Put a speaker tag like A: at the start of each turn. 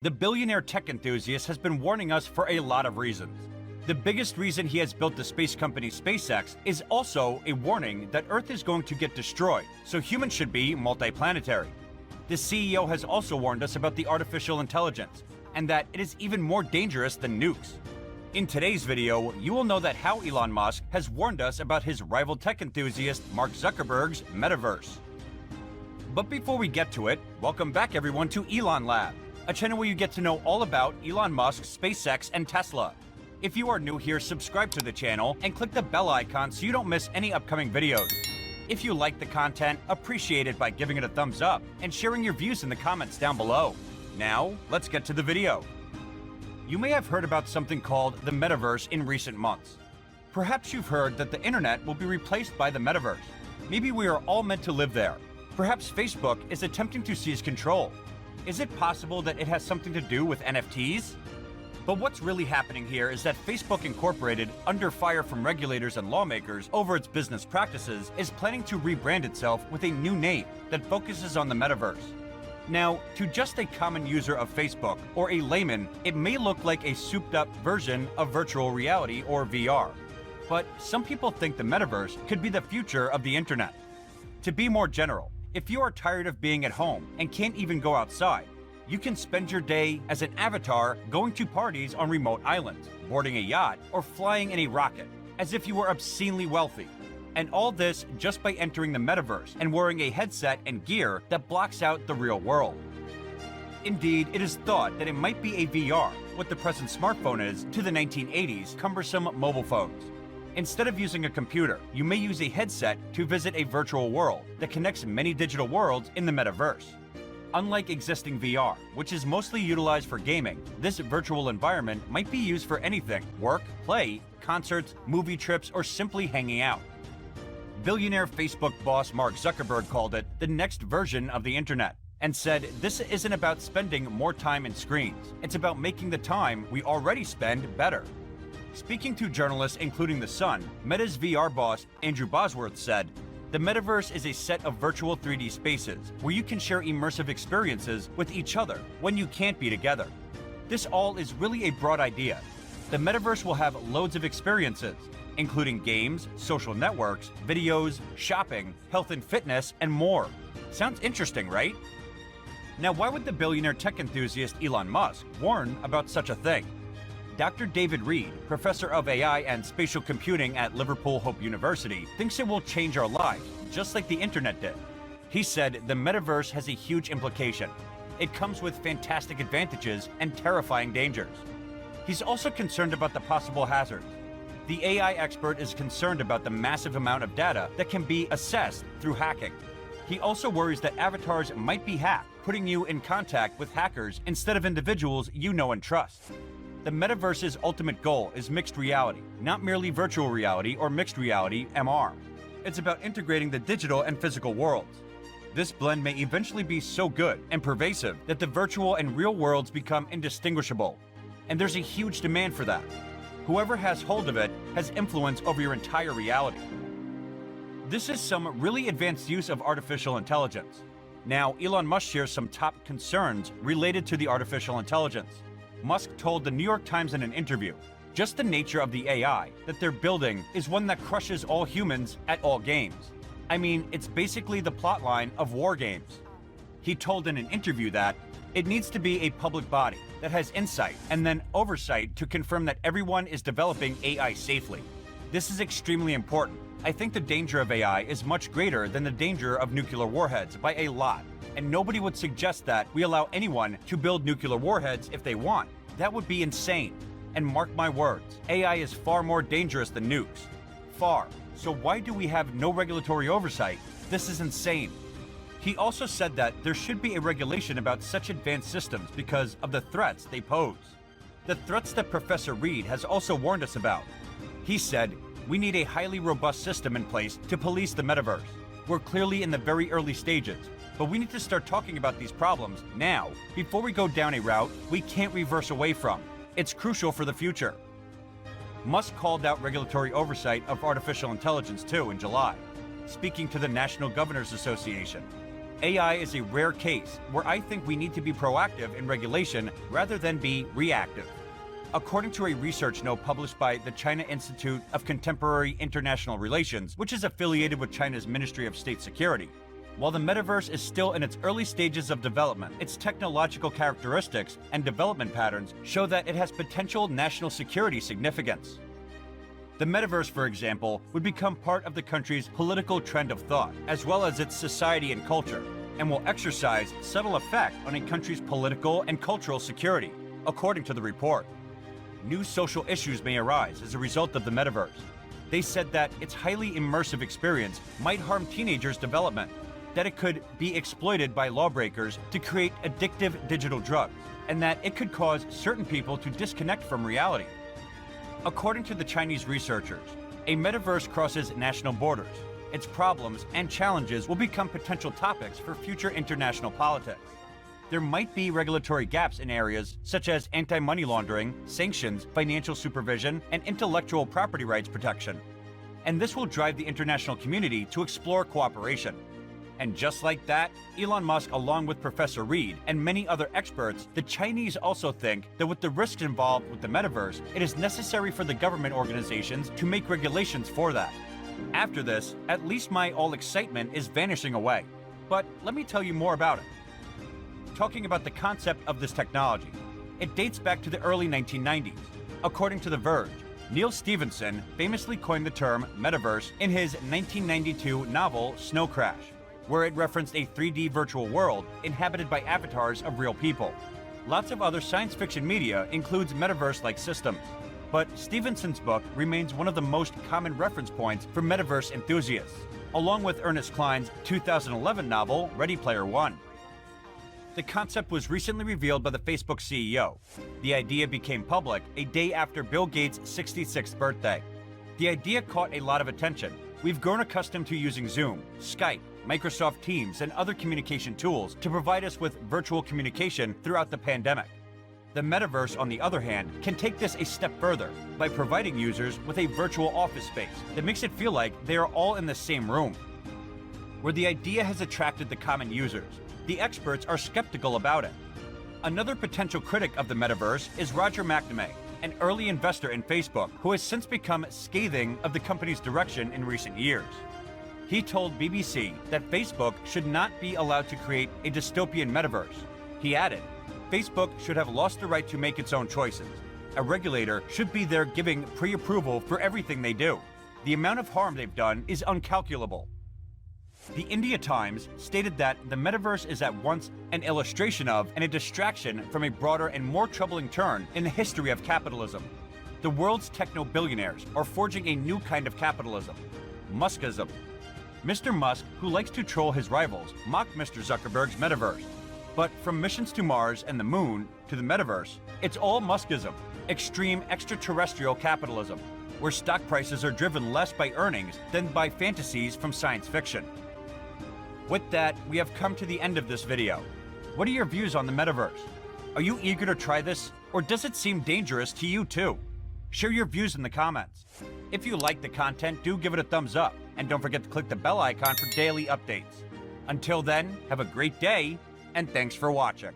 A: The billionaire tech enthusiast has been warning us for a lot of reasons. The biggest reason he has built the space company SpaceX is also a warning that Earth is going to get destroyed, so humans should be multiplanetary. The CEO has also warned us about the artificial intelligence, and that it is even more dangerous than nukes. In today's video, you will know that how Elon Musk has warned us about his rival tech enthusiast Mark Zuckerberg's metaverse. But before we get to it, welcome back everyone to Elon Lab, a channel where you get to know all about Elon Musk, SpaceX, and Tesla. If you are new here, subscribe to the channel and click the bell icon so you don't miss any upcoming videos. If you like the content, appreciate it by giving it a thumbs up and sharing your views in the comments down below. Now, let's get to the video. You may have heard about something called the metaverse in recent months. Perhaps you've heard that the internet will be replaced by the metaverse. Maybe we are all meant to live there. Perhaps Facebook is attempting to seize control. Is it possible that it has something to do with NFTs? But what's really happening here is that Facebook Incorporated, under fire from regulators and lawmakers over its business practices, is planning to rebrand itself with a new name that focuses on the metaverse. Now, to just a common user of Facebook or a layman, it may look like a souped-up version of virtual reality or VR. But some people think the metaverse could be the future of the internet. To be more general, if you are tired of being at home and can't even go outside, you can spend your day as an avatar going to parties on remote islands, boarding a yacht, or flying in a rocket, as if you were obscenely wealthy. And all this just by entering the metaverse and wearing a headset and gear that blocks out the real world. Indeed, it is thought that it might be a VR, what the present smartphone is to the 1980s cumbersome mobile phones. Instead of using a computer, you may use a headset to visit a virtual world that connects many digital worlds in the metaverse. Unlike existing VR, which is mostly utilized for gaming, this virtual environment might be used for anything: work, play, concerts, movie trips, or simply hanging out. Billionaire Facebook boss Mark Zuckerberg called it the next version of the internet, and said this isn't about spending more time in screens, it's about making the time we already spend better. Speaking to journalists including The Sun, Meta's VR boss Andrew Bosworth said, "The metaverse is a set of virtual 3D spaces where you can share immersive experiences with each other when you can't be together. This all is really a broad idea. The metaverse will have loads of experiences, including games, social networks, videos, shopping, health and fitness, and more." Sounds interesting, right? Now, why would the billionaire tech enthusiast Elon Musk warn about such a thing? Dr. David Reed, professor of AI and spatial computing at Liverpool Hope University, thinks it will change our lives, just like the internet did. He said the metaverse has a huge implication. It comes with fantastic advantages and terrifying dangers. He's also concerned about the possible hazards. The AI expert is concerned about the massive amount of data that can be assessed through hacking. He also worries that avatars might be hacked, putting you in contact with hackers instead of individuals you know and trust. The metaverse's ultimate goal is mixed reality, not merely virtual reality or mixed reality (MR). It's about integrating the digital and physical worlds. This blend may eventually be so good and pervasive that the virtual and real worlds become indistinguishable. And there's a huge demand for that. Whoever has hold of it has influence over your entire reality. This is some really advanced use of artificial intelligence. Now, Elon Musk shares some top concerns related to the artificial intelligence. Musk told the New York Times in an interview, "Just the nature of the AI that they're building is one that crushes all humans at all games. I mean, it's basically the plotline of war games." He told in an interview that it needs to be a public body that has insight and then oversight to confirm that everyone is developing AI safely. This is extremely important. I think the danger of AI is much greater than the danger of nuclear warheads by a lot. And nobody would suggest that we allow anyone to build nuclear warheads if they want. That would be insane. And mark my words, AI is far more dangerous than nukes. Far. So why do we have no regulatory oversight? This is insane. He also said that there should be a regulation about such advanced systems because of the threats they pose. The threats that Professor Reed has also warned us about. He said, "We need a highly robust system in place to police the metaverse. We're clearly in the very early stages, but we need to start talking about these problems now, before we go down a route we can't reverse away from. It's crucial for the future." Musk called out regulatory oversight of artificial intelligence too in July, speaking to the National Governors Association. AI is a rare case where I think we need to be proactive in regulation rather than be reactive. According to a research note published by the China Institute of Contemporary International Relations, which is affiliated with China's Ministry of State Security, while the metaverse is still in its early stages of development, its technological characteristics and development patterns show that it has potential national security significance. The metaverse, for example, would become part of the country's political trend of thought, as well as its society and culture, and will exercise subtle effect on a country's political and cultural security, according to the report. New social issues may arise as a result of the metaverse. They said that its highly immersive experience might harm teenagers' development, that it could be exploited by lawbreakers to create addictive digital drugs, and that it could cause certain people to disconnect from reality. According to the Chinese researchers, a metaverse crosses national borders. Its problems and challenges will become potential topics for future international politics. There might be regulatory gaps in areas such as anti-money laundering, sanctions, financial supervision, and intellectual property rights protection. And this will drive the international community to explore cooperation. And just like that, Elon Musk, along with Professor Reed and many other experts, the Chinese also think that with the risks involved with the metaverse, it is necessary for the government organizations to make regulations for that. After this, at least my all excitement is vanishing away. But let me tell you more about it. Talking about the concept of this technology, it dates back to the early 1990s. According to The Verge, Neil Stephenson famously coined the term metaverse in his 1992 novel Snow Crash, where it referenced a 3D virtual world inhabited by avatars of real people. Lots of other science fiction media includes metaverse-like systems, but Stevenson's book remains one of the most common reference points for metaverse enthusiasts, along with Ernest Cline's 2011 novel Ready Player One. The concept was recently revealed by the Facebook CEO. The idea became public a day after Bill Gates' 66th birthday. The idea caught a lot of attention. We've grown accustomed to using Zoom, Skype, Microsoft Teams, and other communication tools to provide us with virtual communication throughout the pandemic. The metaverse, on the other hand, can take this a step further by providing users with a virtual office space that makes it feel like they are all in the same room. Where the idea has attracted the common users, the experts are skeptical about it. Another potential critic of the metaverse is Roger McNamee, an early investor in Facebook who has since become scathing of the company's direction in recent years. He told BBC that Facebook should not be allowed to create a dystopian metaverse. He added, Facebook should have lost the right to make its own choices. A regulator should be there giving pre-approval for everything they do. The amount of harm they've done is incalculable. The India Times stated that the metaverse is at once an illustration of and a distraction from a broader and more troubling turn in the history of capitalism. The world's techno-billionaires are forging a new kind of capitalism, Muskism. Mr. Musk, who likes to troll his rivals, mocked Mr. Zuckerberg's metaverse. But from missions to Mars and the moon to the metaverse, it's all Muskism, extreme extraterrestrial capitalism, where stock prices are driven less by earnings than by fantasies from science fiction. With that, we have come to the end of this video. What are your views on the metaverse? Are you eager to try this, or does it seem dangerous to you too? Share your views in the comments. If you like the content, do give it a thumbs up, and don't forget to click the bell icon for daily updates. Until then, have a great day, and thanks for watching.